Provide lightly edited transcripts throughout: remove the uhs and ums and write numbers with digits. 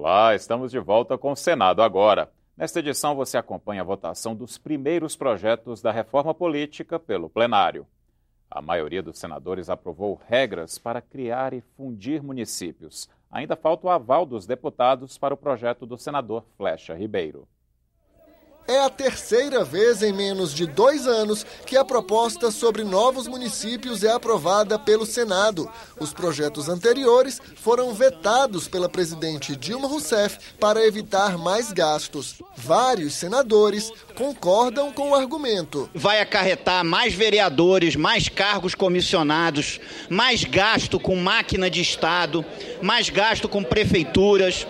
Olá, estamos de volta com o Senado agora. Nesta edição você acompanha a votação dos primeiros projetos da reforma política pelo plenário. A maioria dos senadores aprovou regras para criar e fundir municípios. Ainda falta o aval dos deputados para o projeto do senador Flecha Ribeiro. É a terceira vez em menos de 2 anos que a proposta sobre novos municípios é aprovada pelo Senado. Os projetos anteriores foram vetados pela presidente Dilma Rousseff para evitar mais gastos. Vários senadores concordam com o argumento. Vai acarretar mais vereadores, mais cargos comissionados, mais gasto com máquina de Estado, mais gasto com prefeituras.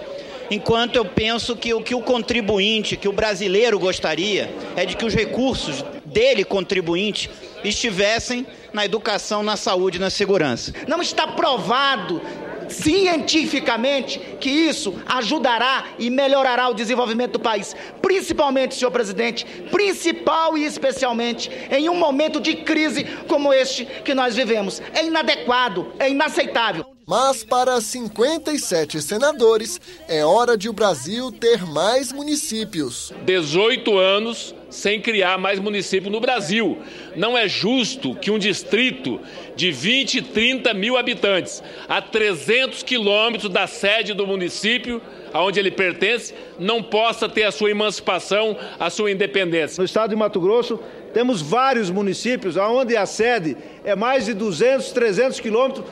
Enquanto eu penso que o contribuinte, que o brasileiro gostaria, é de que os recursos dele, contribuinte, estivessem na educação, na saúde e na segurança. Não está provado cientificamente que isso ajudará e melhorará o desenvolvimento do país. Principalmente, senhor presidente, principal e especialmente em um momento de crise como este que nós vivemos. É inadequado, é inaceitável. Mas para 57 senadores, é hora de o Brasil ter mais municípios. 18 anos sem criar mais município no Brasil. Não é justo que um distrito de 20, 30 mil habitantes, a 300 quilômetros da sede do município, aonde ele pertence, não possa ter a sua emancipação, a sua independência. No estado de Mato Grosso, temos vários municípios onde a sede é mais de 200, 300 quilômetros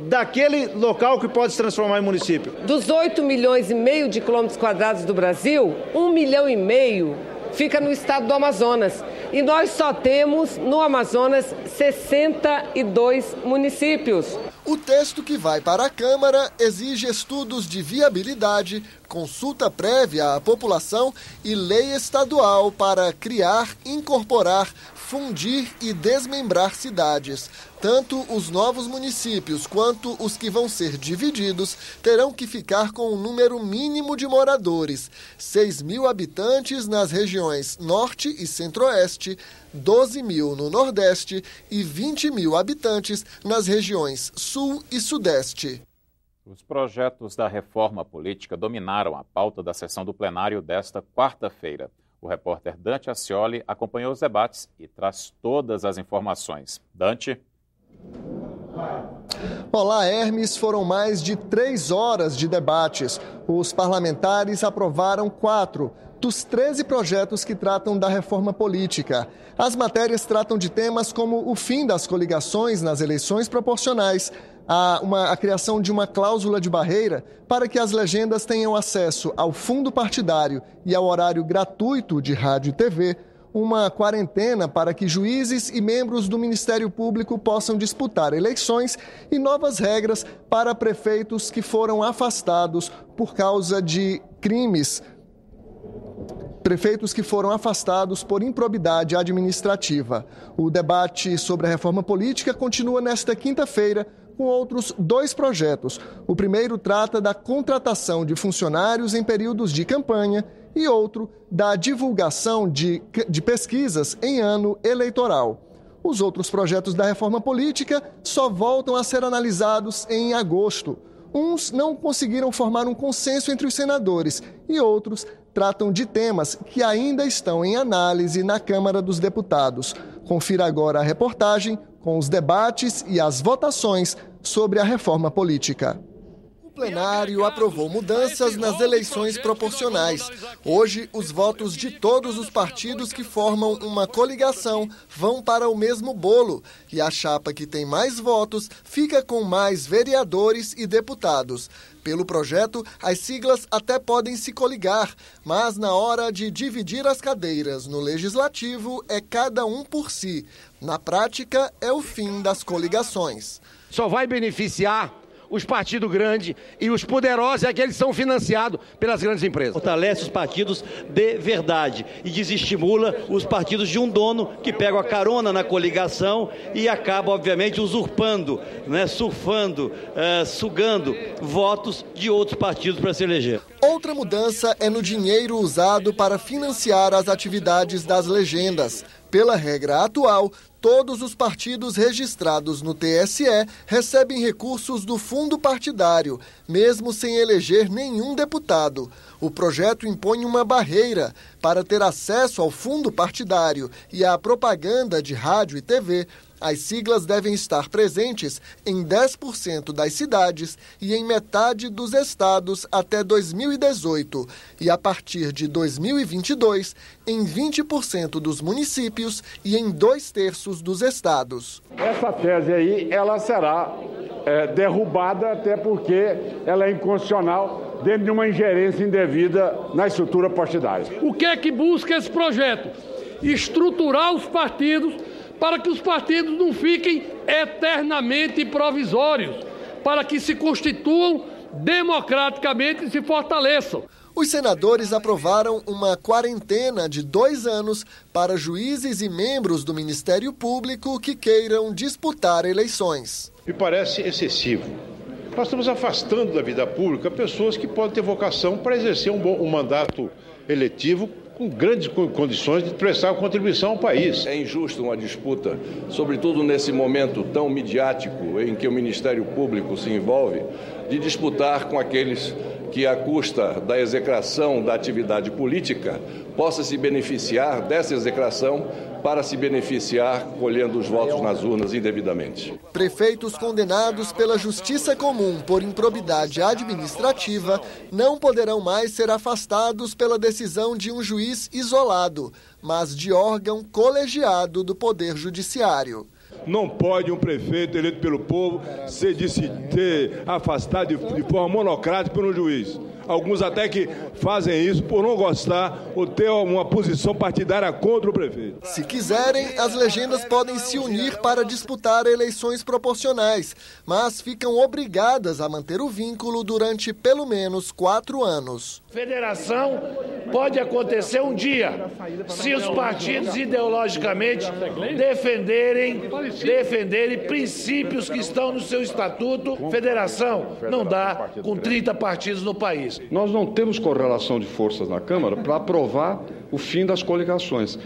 daquele local que pode se transformar em município. Dos 8 milhões e meio de quilômetros quadrados do Brasil, 1 milhão e meio fica no estado do Amazonas. E nós só temos no Amazonas 62 municípios. O texto que vai para a Câmara exige estudos de viabilidade, consulta prévia à população e lei estadual para criar, incorporar, fundir e desmembrar cidades. Tanto os novos municípios quanto os que vão ser divididos terão que ficar com um número mínimo de moradores. 6 mil habitantes nas regiões Norte e Centro-Oeste, 12 mil no Nordeste e 20 mil habitantes nas regiões Sul e Sudeste. Os projetos da reforma política dominaram a pauta da sessão do plenário desta quarta-feira. O repórter Dante Ascioli acompanhou os debates e traz todas as informações. Dante? Olá, Hermes. Foram mais de 3 horas de debates. Os parlamentares aprovaram 4 dos 13 projetos que tratam da reforma política. As matérias tratam de temas como o fim das coligações nas eleições proporcionais, a criação de uma cláusula de barreira para que as legendas tenham acesso ao fundo partidário e ao horário gratuito de rádio e TV, uma quarentena para que juízes e membros do Ministério Público possam disputar eleições e novas regras para prefeitos que foram afastados por causa de crimes. Prefeitos que foram afastados por improbidade administrativa. O debate sobre a reforma política continua nesta quinta-feira com outros 2 projetos. O primeiro trata da contratação de funcionários em períodos de campanha e outro da divulgação de pesquisas em ano eleitoral. Os outros projetos da reforma política só voltam a ser analisados em agosto. Uns não conseguiram formar um consenso entre os senadores e outros tratam de temas que ainda estão em análise na Câmara dos Deputados. Confira agora a reportagem com os debates e as votações sobre a reforma política. O plenário aprovou mudanças nas eleições proporcionais. Hoje, os votos de todos os partidos que formam uma coligação vão para o mesmo bolo e a chapa que tem mais votos fica com mais vereadores e deputados. Pelo projeto, as siglas até podem se coligar, mas na hora de dividir as cadeiras no Legislativo é cada um por si. Na prática, é o fim das coligações. Só vai beneficiar os partidos grandes e os poderosos é que eles são financiados pelas grandes empresas. Fortalece os partidos de verdade e desestimula os partidos de um dono que pega a carona na coligação e acaba, obviamente, usurpando, surfando, sugando votos de outros partidos para se eleger. Outra mudança é no dinheiro usado para financiar as atividades das legendas. Pela regra atual, Todos os partidos registrados no TSE recebem recursos do fundo partidário, mesmo sem eleger nenhum deputado. O projeto impõe uma barreira para ter acesso ao fundo partidário e à propaganda de rádio e TV. As siglas devem estar presentes em 10% das cidades e em metade dos estados até 2018 e, a partir de 2022, em 20% dos municípios e em 2/3 dos estados. Essa tese aí, ela será derrubada, até porque ela é inconstitucional dentro de uma ingerência indevida na estrutura partidária. O que é que busca esse projeto? Estruturar os partidos para que os partidos não fiquem eternamente provisórios, para que se constituam democraticamente e se fortaleçam. Os senadores aprovaram uma quarentena de 2 anos para juízes e membros do Ministério Público que queiram disputar eleições. Me parece excessivo. Nós estamos afastando da vida pública pessoas que podem ter vocação para exercer um mandato eletivo com grandes condições de prestar contribuição ao país. É injusto uma disputa, sobretudo nesse momento tão midiático em que o Ministério Público se envolve, de disputar com aqueles que, à custa da execração da atividade política, possa se beneficiar dessa execração para se beneficiar colhendo os votos nas urnas indevidamente. Prefeitos condenados pela Justiça Comum por improbidade administrativa não poderão mais ser afastados pela decisão de um juiz isolado, mas de órgão colegiado do Poder Judiciário. Não pode um prefeito eleito pelo povo ser afastado de forma monocrática por um juiz. Alguns até que fazem isso por não gostar ou ter uma posição partidária contra o prefeito. Se quiserem, as legendas podem se unir para disputar eleições proporcionais, mas ficam obrigadas a manter o vínculo durante pelo menos 4 anos. Federação pode acontecer um dia, se os partidos ideologicamente defenderem princípios que estão no seu estatuto. Federação não dá com 30 partidos no país. Nós não temos correlação de forças na Câmara para aprovar o fim das coligações.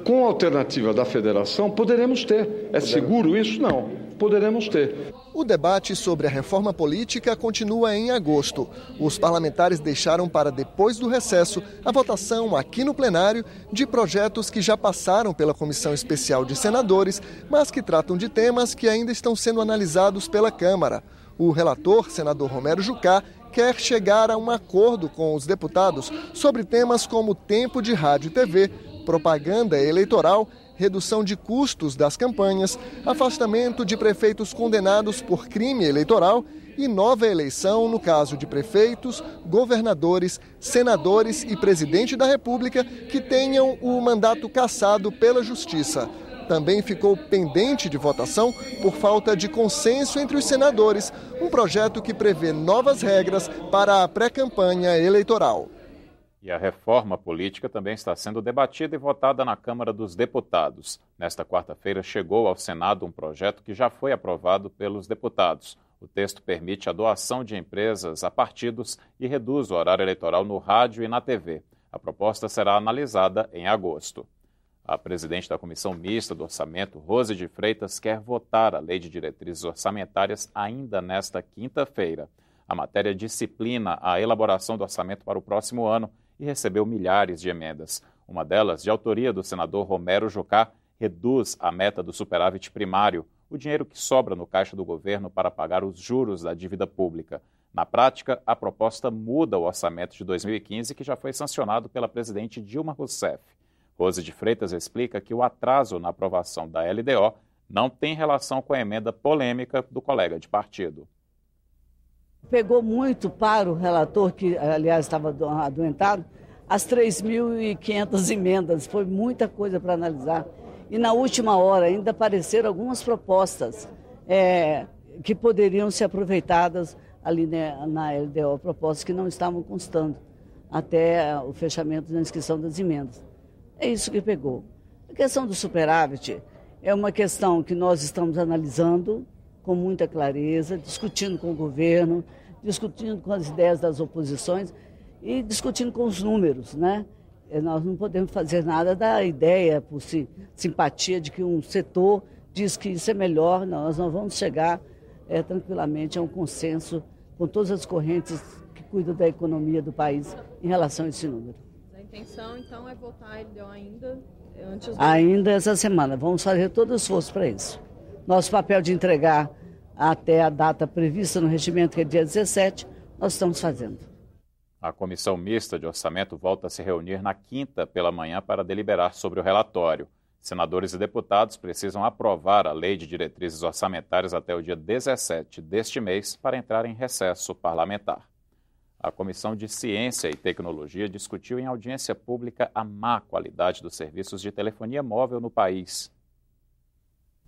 Com a alternativa da federação, poderemos ter. É seguro isso? Não. Poderemos ter. O debate sobre a reforma política continua em agosto. Os parlamentares deixaram para depois do recesso a votação aqui no plenário de projetos que já passaram pela Comissão Especial de Senadores, mas que tratam de temas que ainda estão sendo analisados pela Câmara. O relator, senador Romero Jucá, quer chegar a um acordo com os deputados sobre temas como tempo de rádio e TV, propaganda eleitoral, redução de custos das campanhas, afastamento de prefeitos condenados por crime eleitoral e nova eleição no caso de prefeitos, governadores, senadores e presidente da República que tenham o mandato cassado pela Justiça. Também ficou pendente de votação, por falta de consenso entre os senadores, um projeto que prevê novas regras para a pré-campanha eleitoral. E a reforma política também está sendo debatida e votada na Câmara dos Deputados. Nesta quarta-feira chegou ao Senado um projeto que já foi aprovado pelos deputados. O texto permite a doação de empresas a partidos e reduz o horário eleitoral no rádio e na TV. A proposta será analisada em agosto. A presidente da Comissão Mista do Orçamento, Rose de Freitas, quer votar a Lei de Diretrizes Orçamentárias ainda nesta quinta-feira. A matéria disciplina a elaboração do orçamento para o próximo ano e recebeu milhares de emendas. Uma delas, de autoria do senador Romero Jucá, reduz a meta do superávit primário, o dinheiro que sobra no caixa do governo para pagar os juros da dívida pública. Na prática, a proposta muda o orçamento de 2015, que já foi sancionado pela presidente Dilma Rousseff. Rose de Freitas explica que o atraso na aprovação da LDO não tem relação com a emenda polêmica do colega de partido. Pegou muito para o relator, que aliás estava adoentado, as 3.500 emendas, foi muita coisa para analisar. E na última hora ainda apareceram algumas propostas que poderiam ser aproveitadas ali na LDO, propostas que não estavam constando até o fechamento da inscrição das emendas. É isso que pegou. A questão do superávit é uma questão que nós estamos analisando com muita clareza, discutindo com o governo, discutindo com as ideias das oposições e discutindo com os números, né? nós não podemos fazer nada da ideia, por simpatia de que um setor diz que isso é melhor. Nós não vamos chegar tranquilamente a um consenso com todas as correntes que cuidam da economia do país em relação a esse número. A intenção, então, é votar ele ainda antes do... Ainda essa semana. Vamos fazer todo o esforço para isso. Nosso papel de entregar até a data prevista no regimento, que é dia 17, nós estamos fazendo. A Comissão Mista de Orçamento volta a se reunir na quinta pela manhã para deliberar sobre o relatório. Senadores e deputados precisam aprovar a Lei de Diretrizes Orçamentárias até o dia 17 deste mês para entrar em recesso parlamentar. A Comissão de Ciência e Tecnologia discutiu em audiência pública a má qualidade dos serviços de telefonia móvel no país.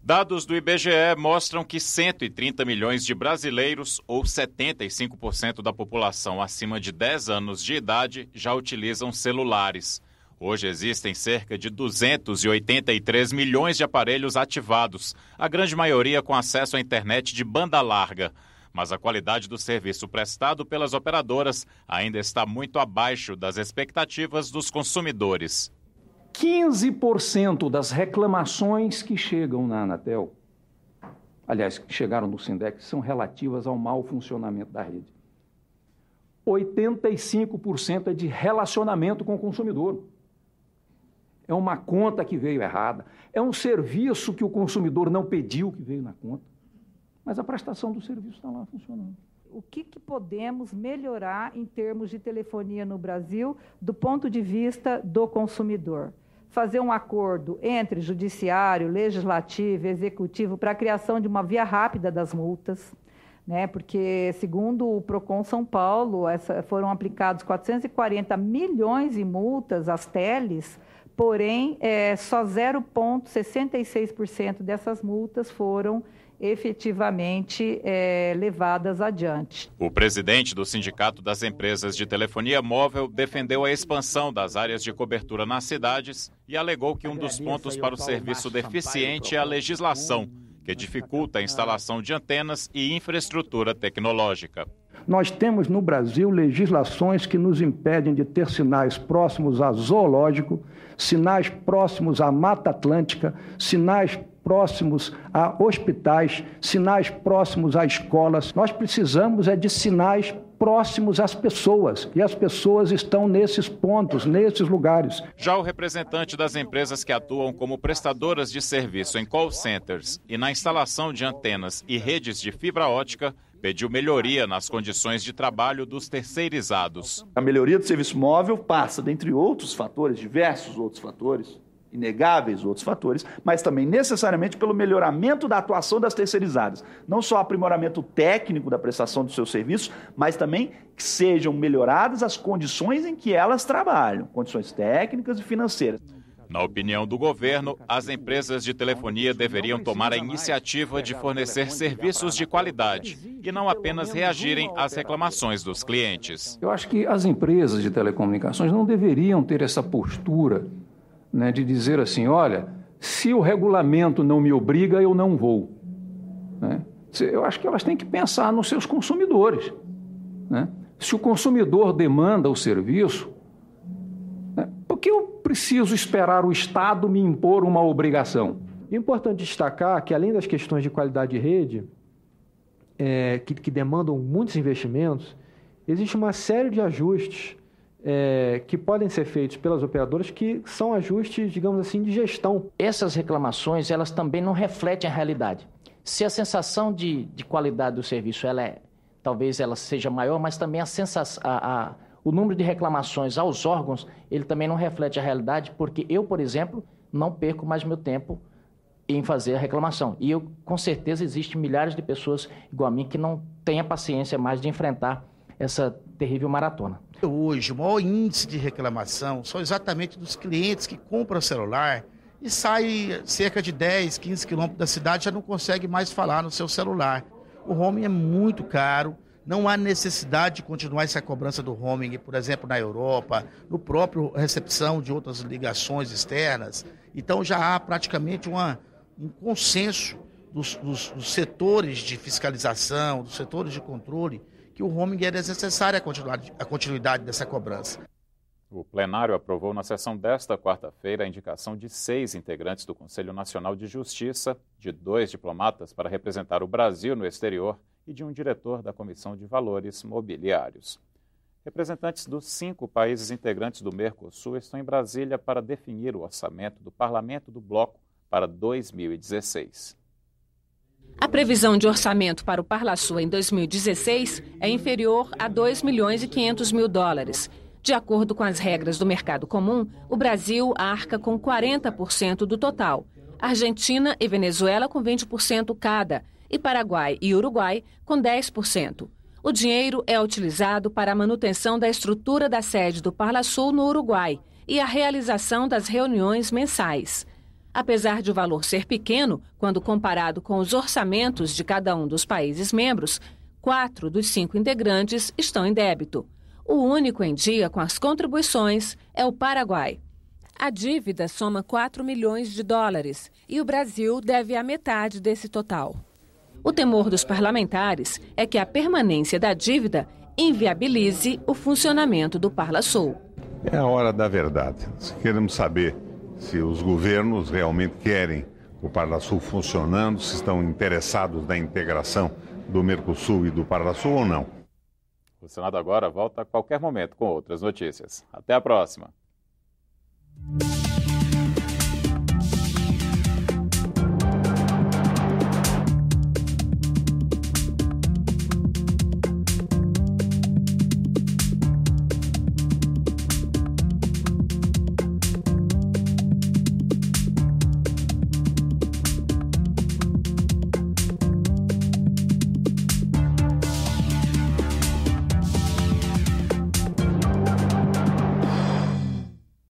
Dados do IBGE mostram que 130 milhões de brasileiros, ou 75% da população acima de 10 anos de idade, já utilizam celulares. Hoje existem cerca de 283 milhões de aparelhos ativados, a grande maioria com acesso à internet de banda larga. Mas a qualidade do serviço prestado pelas operadoras ainda está muito abaixo das expectativas dos consumidores. 15% das reclamações que chegam na Anatel, aliás, que chegaram no Sindex, são relativas ao mau funcionamento da rede. 85% é de relacionamento com o consumidor. É uma conta que veio errada, é um serviço que o consumidor não pediu que veio na conta, mas a prestação do serviço está lá funcionando. O que podemos melhorar em termos de telefonia no Brasil do ponto de vista do consumidor? Fazer um acordo entre judiciário, legislativo e executivo para a criação de uma via rápida das multas, né? Porque, segundo o Procon São Paulo, foram aplicados 440 milhões em multas às teles, porém, só 0,66% dessas multas foram efetivamente levadas adiante. O presidente do Sindicato das Empresas de Telefonia Móvel defendeu a expansão das áreas de cobertura nas cidades e alegou que um dos pontos para o serviço deficiente é a legislação, que dificulta a instalação de antenas e infraestrutura tecnológica. Nós temos no Brasil legislações que nos impedem de ter sinais próximos a zoológico, sinais próximos à Mata Atlântica, sinais próximos a hospitais, sinais próximos a escolas. Nós precisamos de sinais próximos às pessoas, e as pessoas estão nesses pontos, nesses lugares. Já o representante das empresas que atuam como prestadoras de serviço em call centers e na instalação de antenas e redes de fibra ótica pediu melhoria nas condições de trabalho dos terceirizados. A melhoria do serviço móvel passa, dentre outros fatores, diversos outros fatores, inegáveis outros fatores, mas também necessariamente pelo melhoramento da atuação das terceirizadas. Não só aprimoramento técnico da prestação dos seus serviços, mas também que sejam melhoradas as condições em que elas trabalham, condições técnicas e financeiras. Na opinião do governo, as empresas de telefonia deveriam tomar a iniciativa de fornecer serviços de qualidade e não apenas reagirem às reclamações dos clientes. Eu acho que as empresas de telecomunicações não deveriam ter essa postura, né, de dizer assim, olha, se o regulamento não me obriga, eu não vou. Né? Eu acho que elas têm que pensar nos seus consumidores. Né? Se o consumidor demanda o serviço, né, por que eu preciso esperar o Estado me impor uma obrigação? É importante destacar que, além das questões de qualidade de rede, que demandam muitos investimentos, existe uma série de ajustes que podem ser feitos pelas operadoras, que são ajustes, digamos assim, de gestão. Essas reclamações, elas também não refletem a realidade. Se a sensação de qualidade do serviço, talvez ela seja maior, mas também o número de reclamações aos órgãos, ele também não reflete a realidade, porque eu, por exemplo, não perco mais meu tempo em fazer a reclamação. E com certeza, existem milhares de pessoas igual a mim que não têm a paciência mais de enfrentar essa terrível maratona. Hoje, o maior índice de reclamação são exatamente dos clientes que compram celular e saem cerca de 10, 15 quilômetros da cidade e já não consegue mais falar no seu celular. O roaming é muito caro, não há necessidade de continuar essa cobrança do roaming, por exemplo, na Europa, no próprio recepção de outras ligações externas. Então já há praticamente um consenso dos setores de fiscalização, dos setores de controle, que o roaming é necessário a continuidade dessa cobrança. O plenário aprovou na sessão desta quarta-feira a indicação de 6 integrantes do Conselho Nacional de Justiça, de 2 diplomatas para representar o Brasil no exterior e de um diretor da Comissão de Valores Mobiliários. Representantes dos 5 países integrantes do Mercosul estão em Brasília para definir o orçamento do Parlamento do Bloco para 2016. A previsão de orçamento para o Parlasul em 2016 é inferior a 2 milhões e 500 mil dólares. De acordo com as regras do mercado comum, o Brasil arca com 40% do total, Argentina e Venezuela com 20% cada, e Paraguai e Uruguai com 10%. O dinheiro é utilizado para a manutenção da estrutura da sede do Parlasul no Uruguai e a realização das reuniões mensais. Apesar de o valor ser pequeno, quando comparado com os orçamentos de cada um dos países membros, 4 dos 5 integrantes estão em débito. O único em dia com as contribuições é o Paraguai. A dívida soma 4 milhões de dólares e o Brasil deve a metade desse total. O temor dos parlamentares é que a permanência da dívida inviabilize o funcionamento do Parlasul. É a hora da verdade. Queremos saber se os governos realmente querem o Parlasul funcionando, se estão interessados na integração do Mercosul e do Parlasul ou não. O Senado agora volta a qualquer momento com outras notícias. Até a próxima.